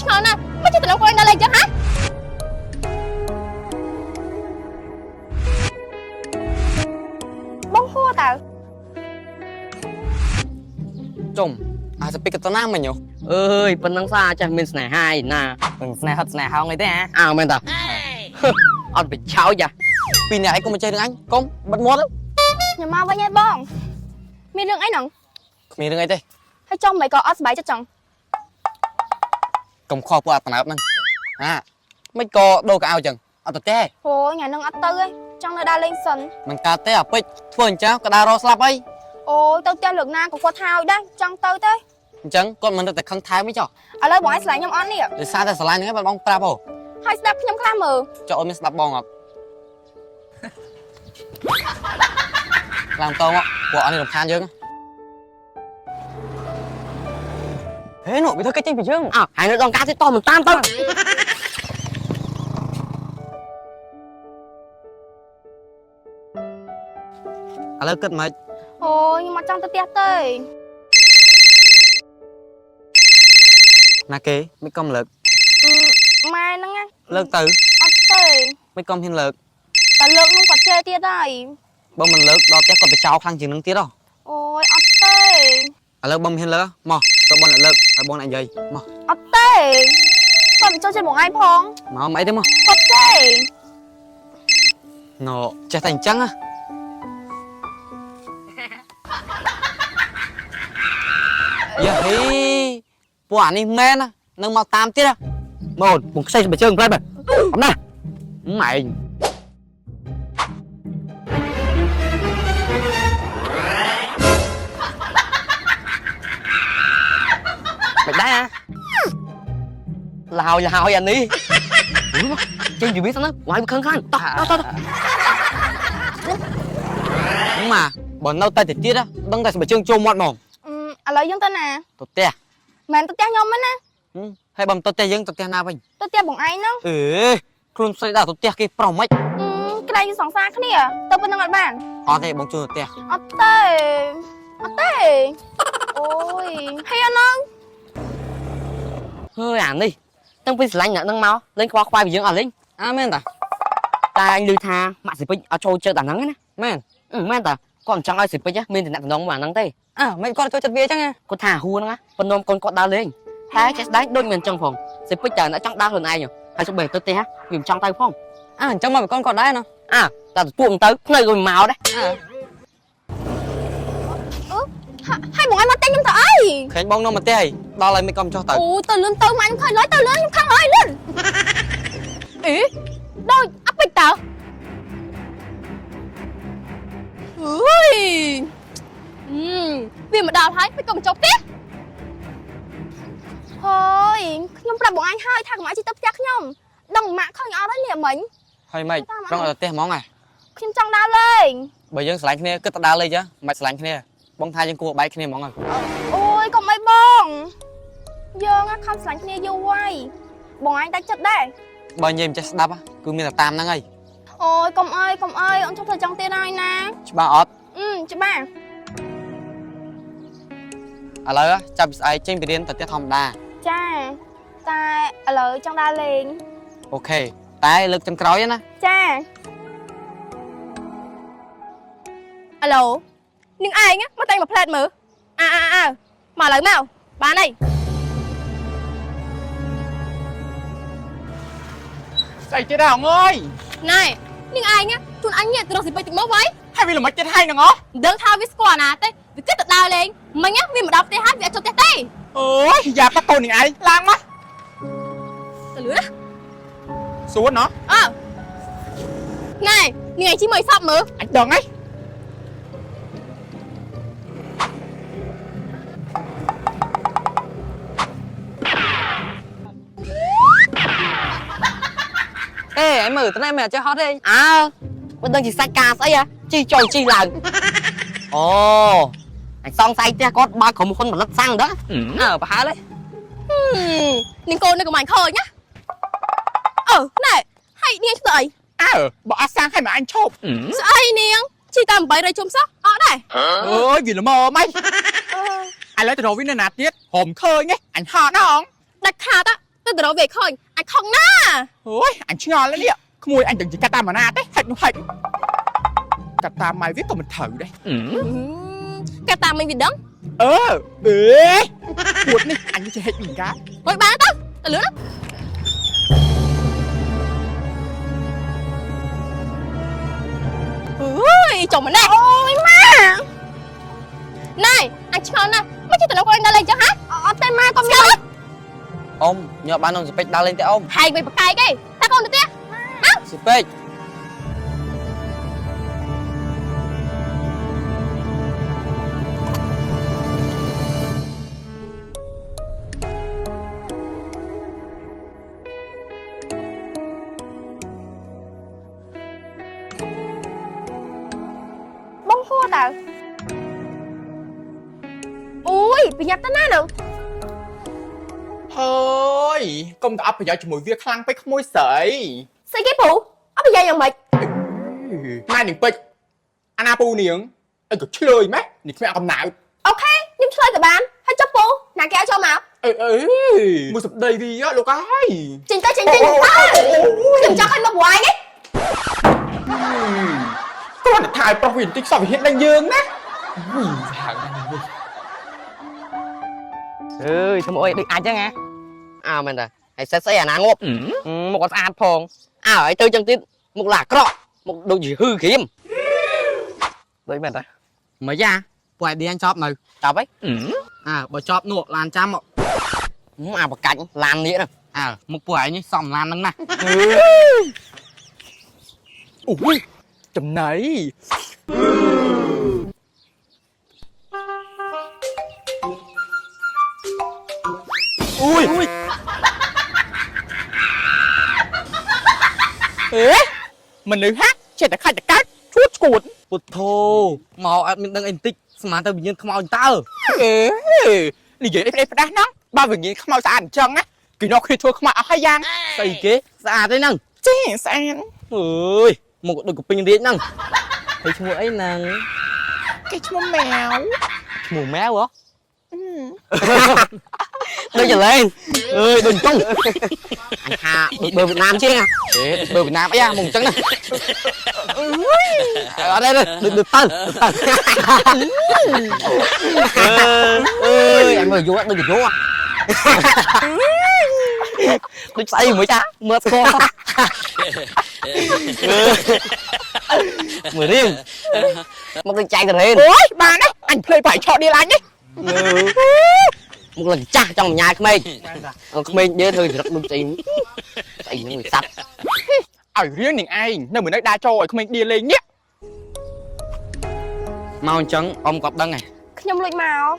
ឆ្ងល់ណាស់មិនជិះទៅលោកគាត់នៅលេងចឹងហ៎បងហួរតើจมอาจจะไปกับตัวหน้ามันอยู่ប៉ុណ្ណឹងសាចាស់មានស្នេហាឯណាเป็นสนายฮัดสนายฮาวไงเต้ฮะមែនតាអត់បិឆោចចាปีนี้ไอ้กูมาเจอเรื่องอันก้มบัดมดแล้วខ្ញុំមកវិញហើយបងមានរឿងអីហ្នឹងมีเรื่องไงเต้ហើយចំមិនក៏អត់សុបាយចិត្តចឹងกำคอปวดตนาบนั่นไม่ก็โดกเอาจังเอาตัวเต้ អូយថ្ងៃហ្នឹងអត់ទៅទេចង់នៅដើរលេងសិនมันกาเต้อะไปทวนเจ้ากระดารอสลับไปអូយទៅផ្ទះលើកណាក៏គាត់ថាឲ្យដែរចង់ទៅទេจังก้นมันแต่ข้างท้ายไม่จ่อឥឡូវបងឲ្យស្លាញ់ខ្ញុំអត់នេះหรือซาแต่สลายนึงให้มันบ้องปลาโผហើយស្ដាប់ខ្ញុំខ្លះមើលจ่อโอ้ไม่สลับบองอ่ะลำตรงอ่ะปวดอันนี้รำคาญเยอะเฮ้ยหนูไปเถอะcái chân bị chương hai đứa đòn cá thì to mình tam tao ឥឡូវគិតមិនអូយខ្ញុំអត់ចង់ទៅផ្ទះទេ ណាគេមិនកំលើកម៉ែហ្នឹងណាលើកទៅអត់ទេមិនកំហ៊ានលើកតែលើកនោះគាត់ជេរទៀតហើយបើមិនលើកដល់ផ្ទះគាត់ទៅចោលខ្លាំងជាងនឹងទៀតហ៎អូយអត់ទេឥឡូវបងមិនហ៊ានលើកមកទៅបងអ្នកលើកឲ្យបងអ្នកនិយាយមកអត់ទេគាត់ទៅចូលចិត្តបងឯងផងមកមិនអីទេមកគាត់ទេណូចេះតែអញ្ចឹងណាយ៉ាហេពួកអានេះមែនណានឹងមកតាមទៀតមកពុំខ្ចីបើជើងផ្លែបើអំណាម៉ែងមិនដែរឡោយអានេះចេញពីវាសិនណាវាយខឹងខ្លាំងតោះមកបើនៅតែទៀតដឹងតែបើជើងចូលមាត់ហ្មងឥឡូវយើងទៅណាទៅផ្ទះមិនទៅផ្ទះខ្ញុំទេណាហើយបើមិនទៅផ្ទះយើងទៅផ្ទះណាវិញទៅផ្ទះបងឯងហ្នឹងខ្លួនស្រីដាក់ទៅផ្ទះគេប្រុសមិនក្រែងសង្សារគ្នាទៅប៉ុណ្្នឹងអត់បានអត់ទេបងជួយទៅផ្ទះអត់ទេអូយហើយអត់ហើយអានេះតាំងពីស្រឡាញ់អ្នកនឹងមកលេងខ្វល់ខ្វាយពីយើងអត់លេងមែនតាតែអញឮថាម៉ាក់សិពេចអត់ចូលចិត្តអាហ្នឹងណាមែនតាគាត់មិនចង់ឲ្យសិពេចមានតំណែងមកអាហ្នឹងទេមិនគាត់ចូលចិត្តវាអញ្ចឹងគាត់ថាហួរហ្នឹងប៉ុន្តែកូនគាត់ដើរលេងហើយចេះស្ដាយដូចមិនអញ្ចឹងផងសិពេចតែចង់ដើរខ្លួនឯងហើយសុបេទៅផ្ទះវាមិនចង់ទៅផងអញ្ចឹងមកកូនគាត់ដែរណាតែទទួលទៅភ្នើក៏មកដែរហើយបងឯងមកតែខ្ញុំទៅអីឃើញបងនៅមកផ្ទះហើយដល់ហើយមិនកំចោះទៅអូទៅលឿនទៅម៉ាញ់ឃើញឡើយទៅលឿនខ្ញុំខឹងហើយលឿនដូចអត់ពេចតើអើយវាមកដល់ហើយមិនក៏មកចុះផ្ទះហើយខ្ញុំប្រាប់បងឯងហើយថាកុំឲ្យជិះទៅផ្ទះខ្ញុំដឹងម៉ាក់ឃើញអត់ហើយនេះមិញហើយមិនប្រងទៅផ្ទះហ្មងហ៎ខ្ញុំចង់ដើរលេងបើយើងស្រឡាញ់គ្នាគិតទៅដើរលេងចាមិនស្រឡាញ់គ្នាបងថាយើងគួរបែកគ្នាហ្មងអូយកុំអីបងយើងខំស្រឡាញ់គ្នាយូរហើយបងឯងតែចិត្តដែរបើនិយាយមិនចេះស្ដាប់គឺមានតែតាមហ្នឹងហើយអូយកុំអើយអូនចង់ធ្វើចង់ទៀតហើយណាច្បាស់អត់ច្បាស់ឥឡូវចាប់ពីស្អែកចេញពីរៀនទៅផ្ទះធម្មតាចាតែឥឡូវចង់ដើរលេងអូខេតែលើកចុងក្រោយណាចាអាឡូនាងឯងមកតែងមកផ្លែតមើលមកឥឡូវមកបានអីស្អីទៀតអងអើយណែនាងឯងជូនអញទៅរកសិពេចតិចមកវ៉ៃហើយវាល្មិចចិត្តហើយហ្នឹងហ៎ដឹងថាវាស្គាល់ណាទេវាគិតទៅដើរលេងមិញវាមកដល់ផ្ទះហើយវាអត់ចូលផ្ទះទេអូយយ៉ាប៉កូននាងឯងឡើងមកទៅលឿនណាសួនណ៎ណែនាងឯងជិះមើលសពមើលអញដឹងហីឯងមើលតើមិនចេះហត់ទេមិនដឹងជាសាច់ការស្អីជីចូលជីឡើងអូអញសង្ស័យផ្ទះគាត់បើក្រុមហ៊ុនផលិតសាំងដែរប្រហែលហើយនាងកូននៅកំាញ់ឃើញណាណែហើយនាងធ្វើអីបើអត់សាំងឲ្យមកអញឈប់ស្អីនាងជីតាម800ជុំសោះអត់ដែរអូយវាល្មមហីឥឡូវទៅរកវិញនៅណាទៀតហមឃើញហ៎អញហត់ណាអងដាច់ខាត ទៅទៅរកវាឃើញអញខំណា ôi anh chưa ngon lắm đi ạ không mùi anh đừng chỉ cắt tam mà na đấy hạch nó hạch cắt tam mày viết còn mình thử đây គេតាមមិញវាដឹង ê buồn đi anh chỉ hạch mình cái ហួយបានទៅទៅលឿនអូយចុះម្នាក់អូយម៉ាណៃអញឆ្ងល់ណាស់មិនជិះទៅលោកអញដល់អីចឹងហ៎អត់ទេម៉ាកុំយក Ông nhờ bán ông Spec đa lên tới ông ហែងមិនប្រកែកទេតាកូនទៅទៀត Spec បងហួរតើអូយប្រញាប់ទៅណានៅ thôi công đã bây giờ chỉ mùi việc khăn với môi sợi ស្អីគេពូអត់ប្រយ័ត្នយ៉ាងម៉េច mai đừng bịch anh apu niếng anh cứ chơi mấy nị mẹ cầm nào អូខេខ្ញុំឆ្លើយក៏បានហើយចុះពូណាគេឲ្យចូលមក mua sập đầy đi áលោកអើយ ចេញទៅខ្ញុំចង់ឲ្យមកវាយទេ គាត់ទៅถ่ายប្រុសវិញតិចសោះវាហ៊ានដល់យើងណាហាង ơi thôi ơi đừng ai chứ nghe à mình à hãy xét xe nè ngộp một con ăn phong à ở tư chân tin một là cọ một đồ gì hư kiếm đấy mình à Mới ra Quay đi anh shop này chào ấy À bỏ shop nụ lan trăm ạ à một cạnh làm nghĩa nè À một quầy như xong lan nâng nè ui chầm này ui ê mình nữ hát chạy ta khai ta cát chút cụt Bụt thô Màu mình đang in tích Mà tao bị nhân không ao tao ê đi vậy em phải đá nó ba vừa nghĩ không mau xa chân á kỳ nó khi thua không mau hay giang Xây kế Dạ thế nâng chứ sao Ôi Một đôi cục pin đi nâng Thấy chú ấy nâng cái chú mèo Mù méo hả đưa trở lên ơi đừng tung anh ha bờ Việt Nam chứ nha Bờ Việt Nam ấy à mùng trắng này Ở đây đây Được tân ơi anh mời vô đừng vô à đừng say mới cha mượt co mười riêng một lần chạy rồi lên ôi ba đấy anh play phải cho đi lái nhé một lần cha trong nhà của mình dễ thương thì rất đúng chính tại những người sạch ở riêng những ai nơi mình đã đa cho rồi mình đi lên nhé Mau trắng ông cọp đăng này ខ្ញុំលួចមក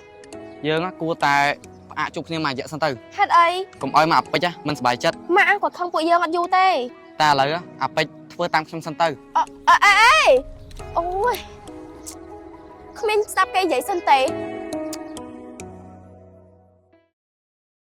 Dương á cua ta À chụp nhưng mà dạ sang từ ហេតុអី Cũng ơi mà ập bích á Mình sẽ bài chất ម៉ាក់គាត់ខំពួកយើងអត់យូរទេ Ta lấy á ập bích Thưa tam không sang từ អេអូយគ្មានស្ដាប់គេនិយាយសិនទេ